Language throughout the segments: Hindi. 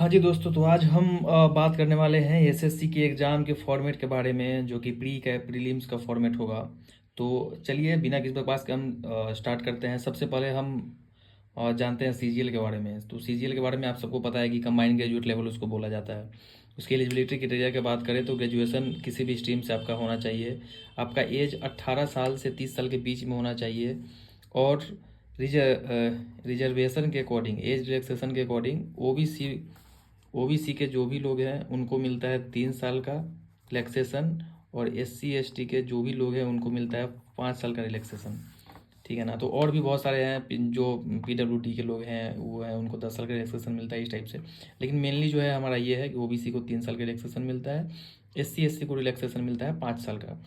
हाँ जी दोस्तों, तो आज हम बात करने वाले हैं एसएससी के एग्ज़ाम के फॉर्मेट के बारे में, जो कि प्रीलिम्स का फॉर्मेट होगा। तो चलिए बिना किसी बकवास के हम स्टार्ट करते हैं। सबसे पहले हम जानते हैं सीजीएल के बारे में। तो सीजीएल के बारे में आप सबको पता है कि कंबाइंड ग्रेजुएट लेवल उसको बोला जाता है। उसकी एलिजिबिलिटी क्राइटेरिया की बात करें तो ग्रेजुएशन किसी भी स्ट्रीम से आपका होना चाहिए। आपका एज 18 साल से 30 साल के बीच में होना चाहिए। और रिजर्वेशन के अकॉर्डिंग, एज रिलैक्सेशन के अकॉर्डिंग ओबीसी के जो भी लोग हैं उनको मिलता है 3 साल का रिलैक्सेशन। और एससी एसटी के जो भी लोग हैं उनको मिलता है 5 साल का रिलैक्सेशन। ठीक है ना। तो और भी बहुत सारे हैं जो पीडब्ल्यूडी के लोग हैं वो हैं, उनको 10 साल का रिलैक्सेशन मिलता है इस टाइप से। लेकिन मेनली जो है हमारा ये है कि ओबीसी को 3 साल का रिलैक्सेशन मिलता है, एससी एसटी को रिलैक्सेशन मिलता है 5 साल का।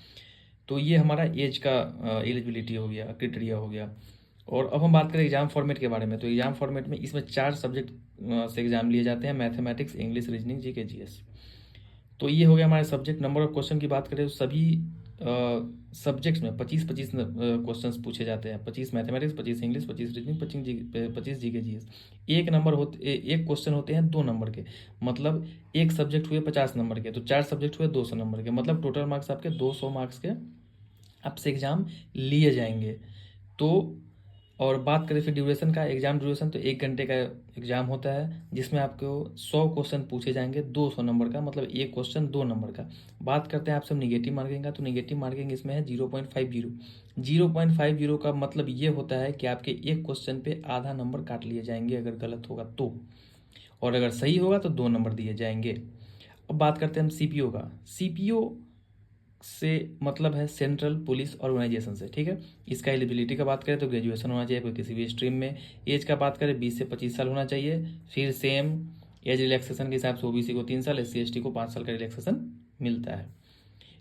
तो ये हमारा एज का एलिजिबिलिटी हो गया, क्रिटेरिया हो गया। और अब हम बात करें एग्जाम फॉर्मेट के बारे में। तो एग्जाम फॉर्मेट में इसमें 4 सब्जेक्ट से एग्जाम लिए जाते हैं: mathematics, English, reasoning, GK, GS. तो ये हो गया हमारे सब्जेक्ट। नंबर ऑफ क्वेश्चन की बात करें तो सभी सब्जेक्ट्स में 25-25 क्वेश्चन पूछे जाते हैं। 25 mathematics, 25 English, 25 reasoning, 25 GK GS. एक क्वेश्चन होते हैं 2 नंबर के, मतलब एक सब्जेक्ट हुए 50 नंबर के, तो 4 सब्जेक्ट हुए 200 नंबर के, मतलब टोटल मार्क्स आपके 200 मार्क्स के आपसे एग्जाम लिए जाएंगे। तो और बात करें फिर ड्यूरेशन का, एग्जाम ड्यूरेशन तो 1 घंटे का एग्जाम होता है, जिसमें आपको 100 क्वेश्चन पूछे जाएंगे 200 नंबर का, मतलब एक क्वेश्चन 2 नंबर का। बात करते हैं आप सब निगेटिव मार्किंग का। तो निगेटिव मार्किंग इसमें है 0.50। 0.50 का मतलब ये होता है कि आपके एक क्वेश्चन पे आधा नंबर काट लिए जाएंगे अगर गलत होगा तो, और अगर सही होगा तो 2 नंबर दिए जाएंगे। अब बात करते हैं हम सीपीओ का। सीपीओ से मतलब है सेंट्रल पुलिस ऑर्गेनाइजेशन से। ठीक है। इसका एलिजिबिलिटी का बात करें तो ग्रेजुएशन होना चाहिए कोई किसी भी स्ट्रीम में। एज का बात करें 20 से 25 साल होना चाहिए। फिर सेम एज रिलैक्सेशन के हिसाब से ओबीसी को 3 साल, एससी एसटी को 5 साल का रिलैक्सेशन मिलता है।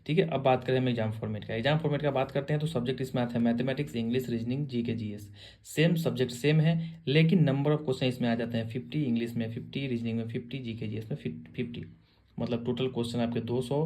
ठीक है। अब बात करें हम एग्जाम फॉर्मेट का। एग्जाम फॉर्मेट का बात करते हैं तो सब्जेक्ट इसमें आता है mathematics, English, reasoning, GK, GS. Same subject same है, लेकिन नंबर ऑफ क्वेश्चन इसमें आ जाते हैं 50। इंग्लिश में 50, रीजनिंग में 50, जीके जीएस में 50। मतलब टोटल क्वेश्चन आपके 200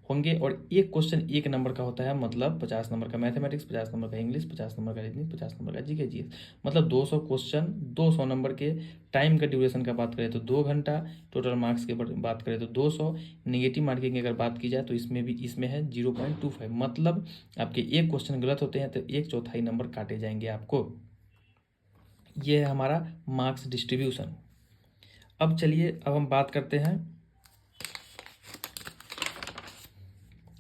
होंगे। और एक क्वेश्चन 1 नंबर का होता है, मतलब 50 नंबर का मैथमेटिक्स, 50 नंबर का इंग्लिश, 50 नंबर का रीजनिंग, 50 नंबर का जीके जीएस। मतलब 200 क्वेश्चन 200 नंबर के। टाइम का ड्यूरेशन का बात करें तो 2 घंटा। टोटल मार्क्स के बात करें तो 200। निगेटिव मार्किंग की अगर बात की जाए तो इसमें है 0.25, मतलब आपके एक क्वेश्चन गलत होते हैं तो 1/4 नंबर काटे जाएंगे आपको। ये है हमारा मार्क्स डिस्ट्रीब्यूशन। अब चलिए अब हम बात करते हैं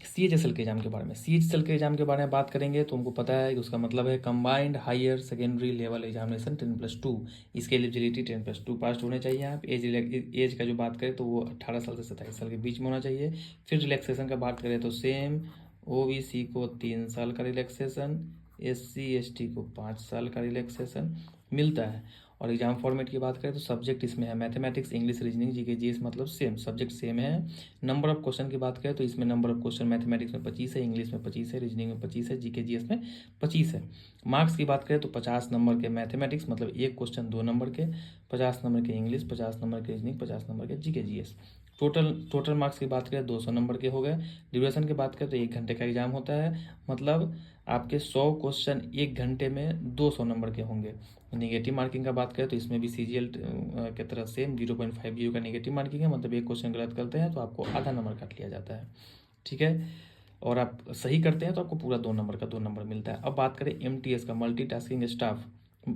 सीएचएसएल के एग्जाम के बारे में। सीएचएसएल के एग्जाम के बारे में बात करेंगे तो हमको पता है कि उसका मतलब है combined higher secondary level examination 10+2। इसके एलिजिबिलिटी 10+2 पास होने चाहिए आप। एज का जो बात करें तो वो 18 साल से 27 साल के बीच में होना चाहिए। फिर रिलैक्सेशन का बात करें तो सेम, ओबीसी को 3 साल का रिलैक्सेशन, एससी एसटी को 5 साल का रिलैक्सेशन मिलता है। और एग्जाम फॉर्मेट की बात करें तो सब्जेक्ट इसमें है mathematics, English, reasoning, GK, GS, मतलब सेम सब्जेक्ट सेम है। नंबर ऑफ क्वेश्चन की बात करें तो इसमें नंबर ऑफ क्वेश्चन मैथमेटिक्स में 25 है, इंग्लिश में 25 है, रीजनिंग में 25 है, जीके जीएस में 25 है। मार्क्स की बात करें तो 50 नंबर के मैथमेटिक्स, मतलब एक क्वेश्चन 2 नंबर के, 50 नंबर के इंग्लिश, 50 नंबर के रीजनिंग, 50 नंबर के जीके जीएस। टोटल मार्क्स की बात करें 200 नंबर के हो गए। ड्यूरेशन की बात करें तो 1 घंटे का एग्जाम होता है, मतलब आपके 100 क्वेश्चन 1 घंटे में 200 नंबर के होंगे। नेगेटिव मार्किंग का बात करें तो इसमें भी सीजीएल की तरह सेम 0.50 का नेगेटिव मार्किंग है, मतलब एक क्वेश्चन गलत करते हैं तो आपको आधा नंबर काट लिया जाता है। ठीक है। और आप सही करते हैं तो आपको पूरा 2 नंबर मिलता है। अब बात करें एमटीएस का, मल्टीटास्किंग स्टाफ।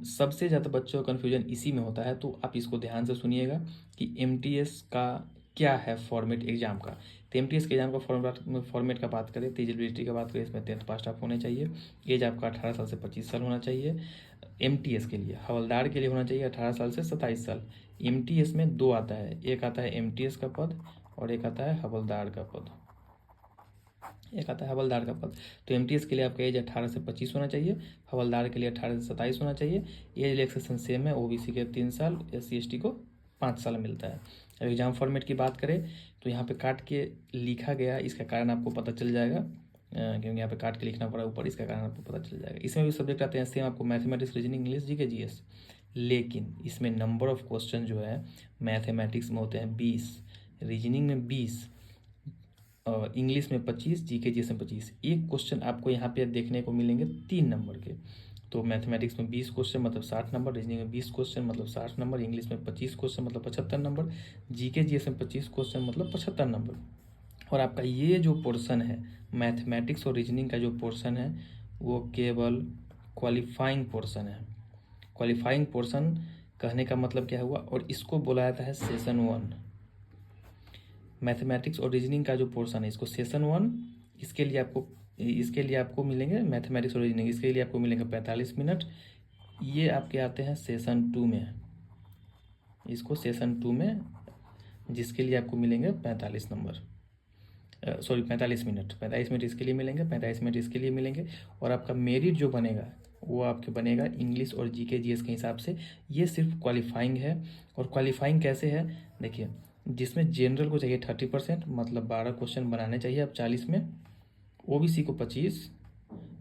सबसे ज़्यादा बच्चों का कन्फ्यूजन इसी में होता है, तो आप इसको ध्यान से सुनिएगा कि एमटीएस का क्या है फॉर्मेट एग्जाम का। तो एमटीएस के एग्जाम का फॉर्मेट का बात करें तो एलिजिबिलिटी का बात करें, इसमें 10th पास आप होने चाहिए। एज आपका 18 साल से 25 साल होना चाहिए। एमटीएस के लिए, हवलदार के लिए होना चाहिए 18 साल से 27 साल। एमटीएस में 2 आता है, एक आता है एमटीएस का पद और एक आता है हवलदार का पद। तो एमटीएस के लिए आपका एज 18 से 25 होना चाहिए, हवलदार के लिए 18 से 27 होना चाहिए। एज रिलैक्सेशन सेम है, ओबीसी के 3 साल, एससी एसटी को 5 साल मिलता है। अब एग्जाम फॉर्मेट की बात करें तो यहाँ पे काट के लिखा गया, इसका कारण आपको पता चल जाएगा, क्योंकि यहाँ पे काट के लिखना पड़ा ऊपर, इसका कारण आपको पता चल जाएगा। इसमें भी सब्जेक्ट आते हैं सेम आपको, mathematics, reasoning, English, GK, GS. लेकिन इसमें नंबर ऑफ क्वेश्चन जो है मैथमेटिक्स में होते हैं 20, रीजनिंग में 20, इंग्लिश में 25, जीके जीएस में 25। एक क्वेश्चन आपको यहाँ पे देखने को मिलेंगे 3 नंबर के। तो मैथमेटिक्स में 20 क्वेश्चन मतलब 60 नंबर, रीजनिंग में 20 क्वेश्चन मतलब 60 नंबर, इंग्लिश में 25 क्वेश्चन मतलब 75 नंबर, जीके जीएस में 25 क्वेश्चन मतलब 75 नंबर। और आपका ये जो पोर्शन है मैथमेटिक्स और रीजनिंग का जो पोर्शन है वो केवल क्वालिफाइंग पोर्शन है। क्वालिफाइंग पोर्शन कहने का मतलब क्या हुआ, और इसको बोला जाता है सेशन 1। मैथमेटिक्स और रीजनिंग का जो पोर्शन है इसको सेशन 1, इसके लिए आपको मिलेंगे मैथमेटिक्स और रीजनिंग, इसके लिए आपको मिलेंगे 45 मिनट। ये आपके आते हैं सेशन 2 में, इसको सेशन 2 में, जिसके लिए आपको मिलेंगे 45 नंबर, सॉरी 45 मिनट। 45 मिनट इसके लिए मिलेंगे, 45 मिनट इसके लिए मिलेंगे। और आपका मेरिट जो बनेगा वो आपके बनेगा इंग्लिश और जीके जीएस के हिसाब से। ये सिर्फ क्वालिफाइंग है। और क्वालिफाइंग कैसे है देखिए, जिसमें जनरल को चाहिए 30% मतलब 12 क्वेश्चन बनाने चाहिए अब 40 में, ओबीसी को 25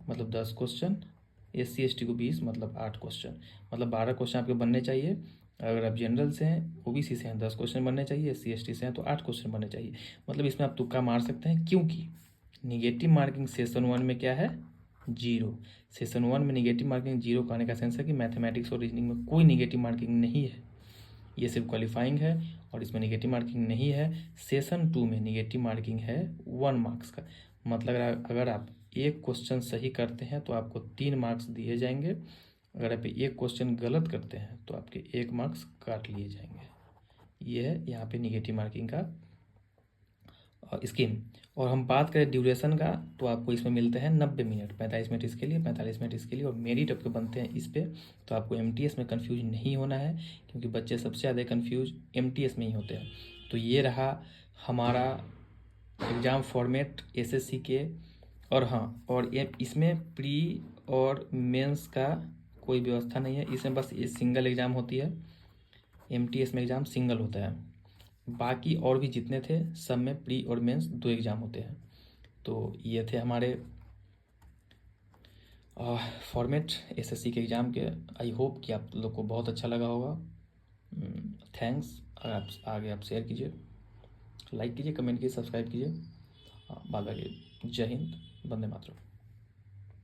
मतलब 10 क्वेश्चन, एससी एसटी को 20 मतलब 8 क्वेश्चन, मतलब 12 क्वेश्चन आपके बनने चाहिए। अगर आप जनरल से हैं, ओबीसी से हैं, 10 क्वेश्चन बनने चाहिए, एससी एसटी से हैं तो 8 क्वेश्चन बनने चाहिए। मतलब इसमें आप तुक्का मार सकते हैं, क्योंकि निगेटिव मार्किंग सेशन 1 में क्या है, 0। सेशन 1 में निगेटिव मार्किंग 0 कहने का सेंस है कि मैथमेटिक्स और रीजनिंग में कोई निगेटिव मार्किंग नहीं है, ये सिर्फ क्वालिफाइंग है और इसमें निगेटिव मार्किंग नहीं है। सेशन 2 में निगेटिव मार्किंग है 1 मार्क्स का, मतलब अगर आप एक क्वेश्चन सही करते हैं तो आपको 3 मार्क्स दिए जाएंगे, अगर आप एक क्वेश्चन गलत करते हैं तो आपके 1 मार्क्स काट लिए जाएंगे। ये है यहाँ पे निगेटिव मार्किंग का स्कीम। और हम बात करें ड्यूरेशन का तो आपको इसमें मिलते हैं 90 मिनट, 45 मिनट इसके लिए, 45 मिनट इसके लिए, और मेरिट आपके बनते हैं इस पे। तो आपको एमटीएस में कन्फ्यूज नहीं होना है, क्योंकि बच्चे सबसे ज़्यादा कन्फ्यूज एमटीएस में ही होते हैं। तो ये रहा हमारा एग्ज़ाम फॉर्मेट एसएससी के। और हाँ, और इसमें प्री और मेंस का कोई व्यवस्था नहीं है, इसमें बस ये सिंगल एग्ज़ाम होती है। एमटीएस में एग्ज़ाम सिंगल होता है, बाकी और भी जितने थे सब में प्री और मेंस 2 एग्ज़ाम होते हैं। तो ये थे हमारे फॉर्मेट एसएससी के एग्ज़ाम के। आई होप कि आप लोग को बहुत अच्छा लगा होगा। थैंक्स। आप आगे आप शेयर कीजिए, लाइक कीजिए, कमेंट कीजिए, सब्सक्राइब कीजिए। बाद बाकी जय हिंद, वंदे मातरम।